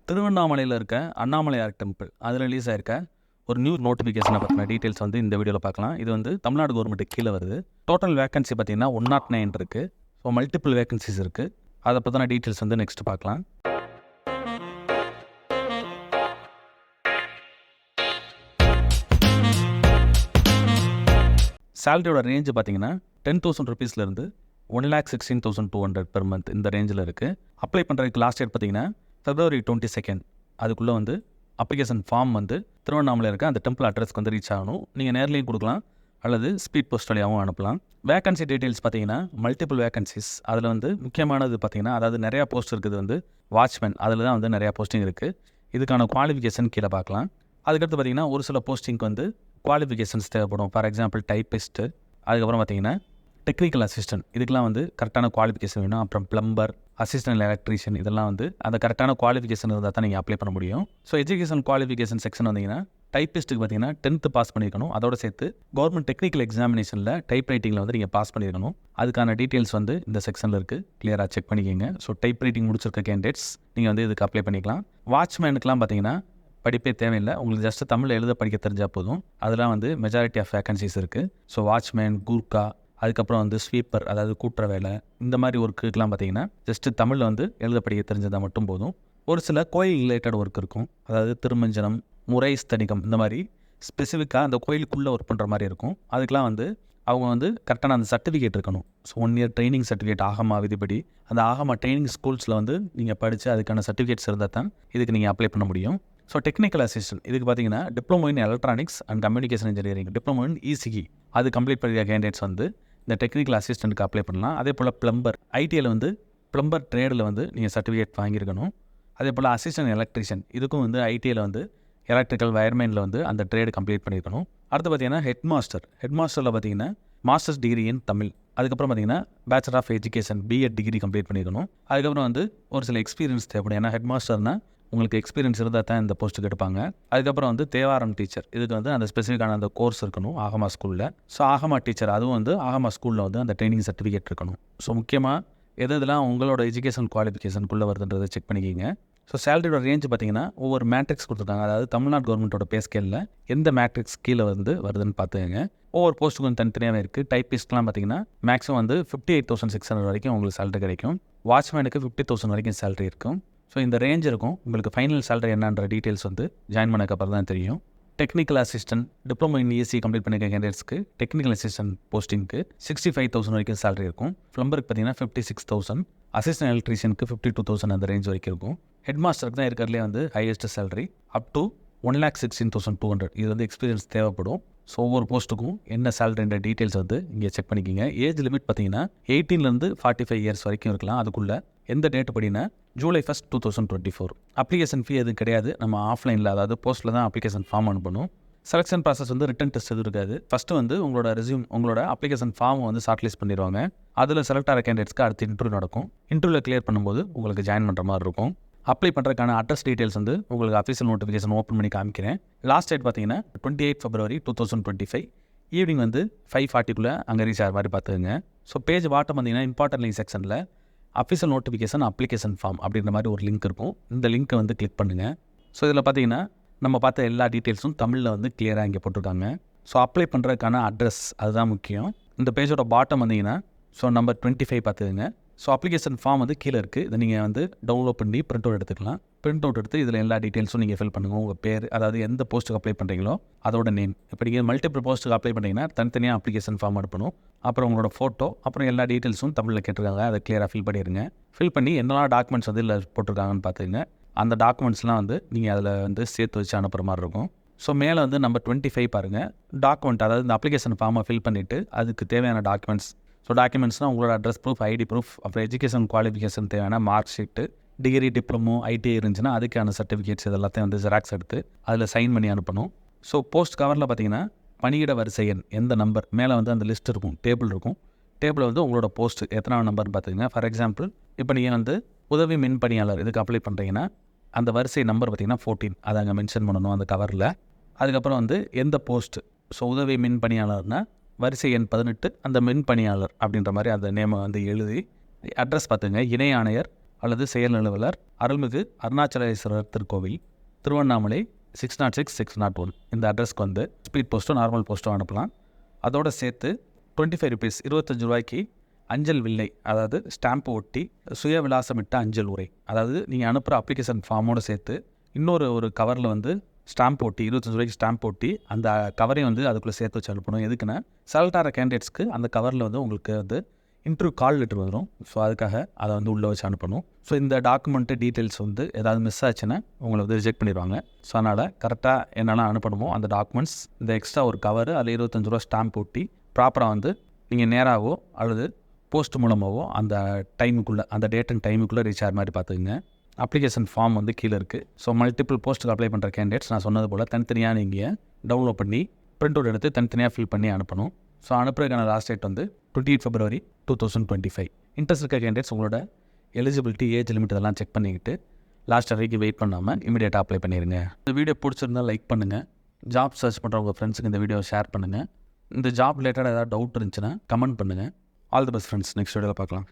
திருவண்ணாமலையில் இருக்க அண்ணாமலையார் டெம்பிள் அதில் ரிலீஸ் ஆயிருக்க ஒரு நியூ நோட்டிஃபிகேஷனை பற்றின டீட்டெயில்ஸ் வந்து இந்த வீடியோவில் பார்க்கலாம். இது வந்து தமிழ்நாடு கவர்மெண்ட்டுக்கு கீழே வருது. டோட்டல் வேகன்சி பார்த்தீங்கன்னா 109 இருக்குது. ஸோ மல்டிபிள் வேகன்சிஸ் இருக்குது. அதை பற்றின டீட்டெயில்ஸ் வந்து நெக்ஸ்ட் பார்க்கலாம். சேலரியோட ரேஞ்சு பார்த்தீங்கன்னா 10,000 ருபீஸ்லேருந்து 1,16,200 பெர் மந்த் இந்த ரேஞ்சில் இருக்குது. அப்ளை பண்ணுறதுக்கு லாஸ்ட் டேட் பார்த்தீங்கன்னா February 22 அதுக்குள்ளே வந்து அப்ளிகேஷன் ஃபார்ம் வந்து திருவண்ணாமலை இருக்க அந்த டெம்பிள் அட்ரஸ்க்கு வந்து ரீச் ஆகணும். நீங்கள் நேர்லேயும் கொடுக்கலாம் அல்லது ஸ்பீட் போஸ்ட் வழியாகவும் அனுப்பலாம். வேகன்சி டீட்டெயில்ஸ் பார்த்தீங்கன்னா மல்டிபிள் வேகன்சிஸ். அதில் வந்து முக்கியமானது பார்த்தீங்கன்னா, அதாவது நிறையா போஸ்ட் இருக்குது வந்து வாட்ச்மேன், அதில் தான் வந்து நிறையா போஸ்டிங் இருக்குது. இதுக்கான குவாலிஃபிகேஷன் கீழே பார்க்கலாம். அதுக்கடுத்து பார்த்தீங்கன்னா ஒரு சில போஸ்டிங்க்கு வந்து குவாலிஃபிகேஷன்ஸ் தேவைப்படும். ஃபார் எக்ஸாம்பிள் டைப்பிஸ்ட்டு, அதுக்கப்புறம் பார்த்தீங்கன்னா டெக்னிக்கல் அசிஸ்டன்ட், இதுக்கெலாம் வந்து கரெக்டான குவாலிஃபிகேஷன் வேணும். அப்புறம் பிளம்பர், அசிஸ்டன்ட் எலக்ட்ரீஷியன், இதெல்லாம் வந்து அந்த கரெக்டான குவாலிஃபிகேஷன் இருந்தால் தான் நீங்கள் அப்ளை பண்ண முடியும். ஸோ எஜுகேஷன் குவாலிஃபிகேஷன் செக்ஷன் வந்தீங்கன்னா டைப்பிஸ்ட்டுக்கு பார்த்தீங்கன்னா 10th பாஸ் பண்ணியிருக்கணும். அதோட சேர்த்து கவர்மெண்ட் டெக்னிக்கல் எக்ஸாமினேஷனில் டைப் ரைட்டிங்கில் வந்து நீங்கள் பாஸ் பண்ணியிருக்கணும். அதுக்கான டீட்டெயில்ஸ் வந்து இந்த செக்ஷனில் இருக்குது, கிளியராக செக் பண்ணிக்கோங்க. ஸோ டைப் ரைட்டிங் முடிச்சிருக்க கேண்டிடேட்ஸ் நீங்கள் வந்து இதுக்கு அப்ளை பண்ணிக்கலாம். வாட்ச்மேனுக்குலாம் பார்த்தீங்கன்னா படிப்பே தேவையில்லை, உங்களுக்கு ஜஸ்ட் தமிழில் எழுத படிக்க தெரிஞ்சால் போதும். அதெல்லாம் வந்து மெஜாரிட்டி ஆஃப் வேகன்சிஸ் இருக்குது. ஸோ வாட்ச்மேன், கூர்க்கா, அதுக்கப்புறம் வந்து ஸ்வீப்பர், அதாவது கூட்டுற வேலை, இந்த மாதிரி ஒர்க்குக்கெலாம் பார்த்தீங்கன்னா ஜஸ்ட்டு தமிழில் வந்து எழுத படிக்க தெரிஞ்சதால் மட்டும் போதும். ஒரு சில கோயில் ரிலேட்டட் ஒர்க் இருக்கும், அதாவது திருமஞ்சனம், முறை ஸ்தனிகம், இந்த மாதிரி ஸ்பெசிஃபிக்காக அந்த கோயிலுக்குள்ளே ஒர்க் பண்ணுற மாதிரி இருக்கும். அதுக்கெலாம் வந்து அவங்க வந்து கரெக்டான அந்த சர்டிஃபிகேட் இருக்கணும். ஸோ 1 year ட்ரைனிங் சர்டிஃபிகேட் ஆகமா விதிப்படி அந்த ஆகமா ட்ரைனிங் ஸ்கூல்ஸில் வந்து நீங்கள் படித்து அதுக்கான சர்டிஃபிகேட்ஸ் இருந்தால் தான் இதுக்கு நீங்கள் அப்ளை பண்ண முடியும். ஸோ டெக்னிக்கல் அசிஸ்டன்ட், இதுக்கு பார்த்தீங்கன்னா diploma in electronics and communication engineering, diploma in ECE, அது கம்ப்ளீட் பண்ணிய கேண்டிடேட்ஸ் வந்து இந்த டெக்னிக்கல் அசிஸ்டண்ட்டுக்கு அப்ளை பண்ணலாம். அதே போல் பிளம்பர், ஐடியில் வந்து பிளம்பர் ட்ரேடில் வந்து நீங்கள் சர்டிஃபிகேட் வாங்கியிருக்கணும். அதே போல் அசிஸ்டன்ட் எலக்ட்ரிஷியன், இதுக்கும் வந்து ஐடியில் வந்து எலக்ட்ரிக்கல் வயர்மேனில் வந்து அந்த ட்ரேடு கம்ப்ளீட் பண்ணியிருக்கணும். அடுத்து பார்த்தீங்கன்னா ஹெட் மாஸ்டரில் பார்த்தீங்கன்னா மாஸ்டர்ஸ் டிகிரி இன் தமிழ், அதுக்கப்புறம் பார்த்தீங்கன்னா bachelor of education B Ed degree complete பண்ணியிருக்கணும். அதுக்கப்புறம் வந்து ஒரு சில எக்ஸ்பீரியன்ஸ் தேவைப்படும். ஏன்னா ஹெட் மாஸ்டர்னால் உங்களுக்கு எக்ஸ்பீரியன்ஸ் இருந்தால் தான் இந்த போஸ்ட்டுக்கு எடுப்பாங்க. அதுக்கப்புறம் வந்து தேவாரம் டீச்சர், இதுக்கு வந்து அந்த ஸ்பெசிஃபிக்கான அந்த கோர்ஸ் இருக்கணும் ஆகமா ஸ்கூலில். ஸோ ஆகமா டீச்சர், அதுவும் வந்து ஆகமா ஸ்கூலில் வந்து அந்த ட்ரைனிங் சர்டிஃபிகேட் இருக்கணும். ஸோ முக்கியமாக இதெல்லாம் உங்களோட எஜுகேஷன் குவாலிஃபிகேஷனுக்குள்ளே வருதுன்றதை செக் பண்ணிக்கிங்க. ஸோ சேலரியோட ரேஞ்ச் பார்த்தீங்கன்னா ஒவ்வொரு மேட்ரிக்ஸ் கொடுத்துருக்காங்க, அதாவது தமிழ்நாடு கவர்மெண்ட்டோட பே ஸ்கேலில் எந்த மேட்ரிக்ஸ் கீழே வந்து வருதுன்னு பார்த்துக்கங்க. ஒவ்வொரு போஸ்ட்டுக்கு வந்து தனித்தனியாகவே இருக்குது. டைப்பிஸ்ட்லாம் பார்த்தீங்கன்னா மேக்ஸிமம் வந்து 58,600 வரைக்கும் உங்களுக்கு சேலரி கிடைக்கும். வாட்ச்மேனுக்கு 50,000 வரைக்கும் சேலரி இருக்கும். ஸோ இந்த ரேஞ்ச் இருக்கும். உங்களுக்கு ஃபைனல் சேலரி என்னன்ற டீட்டெயில்ஸ் வந்து ஜாயின் பண்ணக்கப்புறம் தான் தெரியும். Technical assistant, diploma in ESC complete பண்ணிக்க கேண்டிடேட்ஸ்க்கு டெக்னிக்கல் அசிஸ்டன்ட் போஸ்டிங்க்கு 65,000 வரைக்கும் சேலரி இருக்கும். பிளம்பருக்கு பார்த்தீங்கன்னா 56,000, அசிஸ்டன்ட் எலக்ட்ரிஷியனுக்கு 52,000 அந்த ரேஞ்ச் வரைக்கும் இருக்கும். ஹெட் மாஸ்டருக்கு தான் இருக்கிறதுலே வந்து ஹையஸ்ட் சேலரி, அப் டு 1,16,200. இது வந்து எக்ஸ்பீரியன்ஸ் தேவைப்படும். ஸோ ஒவ்வொரு போஸ்ட்டுக்கும் என்ன சேலரின்ற டீட்டெயில்ஸ் வந்து இங்கே செக் பண்ணிக்கிங்க. ஏஜ் லிமிட் பார்த்தீங்கன்னா 18 45 இயர்ஸ் வரைக்கும் இருக்கலாம். அதுக்குள்ளே எந்த டேட் படினா July 1, 2024. அப்ளிகேஷன் ஃபீ எதுவும் கிடையாது. நம்ம ஆஃப்லைனில், அதாவது போஸ்ட்டில் தான் அப்ளிகேஷன் ஃபார்ம் அனுப்பணும். செலெக்ஷன் ப்ராசஸ் வந்து ரிட்டன் டெஸ்ட் எதுவும் இருக்காது. ஃபஸ்ட்டு வந்து உங்களோட ரெஸ்யூம், உங்களோட அப்ளிகேஷன் ஃபார்ம் வந்து ஷார்ட் லிஸ்ட் பண்ணிடுவாங்க. அதில் செலக்ட் ஆகிற கேண்டிடேட்ஸ்க்கு அடுத்து இன்டர்வியூ நடக்கும். இன்டர்வியூவில் கிளியர் பண்ணும்போது உங்களுக்கு ஜாயின் பண்ணுற மாதிரி இருக்கும். அப்ளை பண்ணுறதுக்கான அட்ரஸ் டீட்டெயில்ஸ் வந்து உங்களுக்கு அஃபீஷியல் நோட்டிஃபிகேஷன் ஓப்பன் பண்ணி காமிக்கிறேன். லாஸ்ட் டேட் பார்த்தீங்கன்னா 28 February 2025 ஈவினிங் வந்து 5:40 அங்கே ரீச் ஆகிற மாதிரி பார்த்துக்கங்க. ஸோ பேஜ் பாட்டம் பார்த்தீங்கன்னா இம்பார்ட்டன்ட் லிங்க் செக்ஷனில் அஃபீஷியல் நோட்டிஃபிகேஷன் அப்ளிகேஷன் ஃபார்ம் அப்படின்ற மாதிரி ஒரு லிங்க் இருக்கும். இந்த லிங்க்கை வந்து கிளிக் பண்ணுங்கள். ஸோ இதில் பார்த்தீங்கன்னா நம்ம பார்த்த எல்லா டீட்டெயில்ஸும் தமிழில் வந்து கிளியராக இங்கே போட்டிருக்காங்க. ஸோ அப்ளை பண்ணுறதுக்கான அட்ரஸ் அதுதான் முக்கியம். இந்த பேஜோட பாட்டம் வந்தீங்கன்னா ஸோ நம்பர் 25 பார்த்துக்கங்க. ஸோ அப்ளிகேஷன் ஃபார்ம் வந்து கீழே இருக்குது. இதை நீங்கள் வந்து டவுன்லோட் பண்ணி பிரிண்ட் அவுட் எடுத்துக்கலாம். பிரிண்ட் அவுட் எடுத்து இதில் எல்லா டீட்டெயில்ஸும் நீங்கள் ஃபில் பண்ணுங்கள். உங்கள் பேர், அதாவது எந்த போஸ்ட்டுக்கு அப்ளை பண்ணுறீங்களோ அதோட நேம். இப்போ நீங்கள் மல்டிபிள் போஸ்ட்டுக்கு அப்ளை பண்ணிங்கன்னா தனித்தனியாக அப்ளிகேஷன் ஃபார்ம் அனுப்பணும். அப்புறம் உங்களோட ஃபோட்டோ, அப்புறம் எல்லா டீட்டெயில்ஸும் தமிழில் கேட்டிருக்காங்க, அதை கிளியராக ஃபில் பண்ணிடுங்க. ஃபில் பண்ணி என்னெல்லாம் டாக்குமெண்ட்ஸ் வந்து இல்லை போட்டிருக்காங்கன்னு பார்த்துங்க. அந்த டாக்குமெண்ட்ஸ்லாம் வந்து நீங்கள் அதில் வந்து சேர்த்து வச்சு அனுப்புகிற மாதிரி இருக்கும். ஸோ மேலே வந்து நம்பர் 25 பாருங்கள், டாக்குமெண்ட், அதாவது இந்த அப்ளிகேஷன் ஃபார்மை ஃபில் பண்ணிவிட்டு அதுக்கு தேவையான டாக்குமெண்ட்ஸ். ஸோ டாக்குமெண்ட்ஸ்னால் உங்களோட அட்ரஸ் ப்ரூஃப், ஐடி ப்ரூஃப், அப்புறம் எஜுகேஷன் குவாலிஃபிகேஷன் தேவையான mark sheet, degree, diploma, ITI இருந்துச்சுன்னா அதுக்கான சர்டிஃபிகேட்ஸ் இதெல்லாத்தையும் வந்து ஜெராக்ஸ் எடுத்து அதில் சைன் பண்ணி அனுப்பணும். ஸோ போஸ்ட் கவரில் பார்த்தீங்கன்னா பணியிட வரிசை எண், எந்த நம்பர், மேலே வந்து அந்த லிஸ்ட் இருக்கும், டேபிள் இருக்கும். டேபிளில் வந்து உங்களோட போஸ்ட்டு எத்தனாவது நம்பர்னு பார்த்துங்க. ஃபார் எக்ஸாம்பிள் இப்போ நீங்கள் வந்து உதவி மின் பணியாளர் இதுக்கு அப்ளை பண்ணுறீங்கன்னா அந்த வரிசை நம்பர் பார்த்தீங்கன்னா 14, அதை அங்கே மென்ஷன் பண்ணணும் அந்த கவரில். அதுக்கப்புறம் வந்து எந்த போஸ்ட்டு, ஸோ உதவி மின் பணியாளர்னால் வரிசை எண் 18, அந்த மின் பணியாளர் அப்படின்ற மாதிரி அந்த நேமை வந்து எழுதி அட்ரஸ் பார்த்துங்க. இணை ஆணையர் அல்லது செயல் அலுவலர், அருள்மிகு அருணாச்சலேஸ்வரர் திருக்கோவில், திருவண்ணாமலை 606 601 இந்த அட்ரஸ்க்கு வந்து ஸ்பீட் போஸ்ட்டோ நார்மல் போஸ்ட்டோ அனுப்பலாம். அதோடு சேர்த்து 25 ருபீஸ் 25 ரூபாய்க்கு அஞ்சல் வில்லை, அதாவது ஸ்டாம்ப் ஒட்டி சுய விலாசமிட்ட அஞ்சல் உரை, அதாவது நீங்கள் அனுப்புகிற அப்ளிகேஷன் ஃபார்மோடு சேர்த்து ஒரு கவரில் வந்து ஸ்டாம்ப் ஒட்டி 25 ரூபாய்க்கு ஸ்டாம்ப் ஒட்டி அந்த கவரையும் வந்து அதுக்குள்ளே சேர்த்து வச்சு அனுப்பணும். எதுக்குன்னா செலக்ட் ஆகிற கேண்டிடேட்ஸ்க்கு அந்த கவரில் வந்து உங்களுக்கு வந்து இன்டர்வியூ கால் லெட்டர் வந்துடும். ஸோ அதுக்காக அதை வந்து உள்ளே வச்சு அனுப்பணும். ஸோ இந்த டாக்குமெண்ட்டு டீட்டெயில்ஸ் வந்து ஏதாவது மிஸ் ஆச்சுன்னா உங்களை வந்து ரிஜெக்ட் பண்ணிடுவாங்க. ஸோ அதனால் கரெக்டாக என்னெல்லாம் அனுப்பணுமோ அந்த டாக்குமெண்ட்ஸ், இந்த எக்ஸ்ட்ரா ஒரு கவர், அதில் 25 ரூபா ஸ்டாம்ப் ஒட்டி ப்ராப்பராக வந்து நீங்கள் நேராகவோ அல்லது போஸ்ட் மூலமாகவோ அந்த டைமுக்குள்ளே, அந்த டேட் அண்ட் டைமுக்குள்ளே ரீச் ஆகிற மாதிரி பார்த்துக்குங்க. அப்ளிகேஷன் ஃபார்ம் வந்து கீழே இருக்குது. ஸோ மல்டிபிள் போஸ்ட்டுக்கு அப்ளை பண்ணுற கேண்டிடேட்ஸ் நான் சொன்னது போல் தனித்தனியாக நீங்கள் டவுன்லோட் பண்ணி பிரிண்ட் அவுட் எடுத்து தனித்தனியாக ஃபில் பண்ணி அனுப்பணும். ஸோ அனுப்புறதுக்கான லாஸ்ட் டேட் வந்து 28 February 2025. இன்ட்ரெஸ்ட் இருக்க கேண்டிடேட்ஸ் உங்களோட எலிஜிபிலிட்டி, ஏஜ் லிமிட் இதெல்லாம் செக் பண்ணிக்கிட்டு லாஸ்ட் வரைக்கும் வெயிட் பண்ணாமல் இமீடியட்டாக அப்ளை பண்ணிடுங்க. இந்த வீடியோ பிடிச்சிருந்தால் லைக் பண்ணுங்கள். ஜாப் சர்ச் பண்ணுற உங்கள் ஃப்ரெண்ட்ஸுக்கு இந்த வீடியோவை ஷேர் பண்ணுங்கள். இந்த ஜாப் ரிலேட்டடாக ஏதாவது டவுட் இருந்துச்சுன்னா கமெண்ட் பண்ணுங்கள். All the best friends. Next வீடியோவில் பார்க்கலாம்.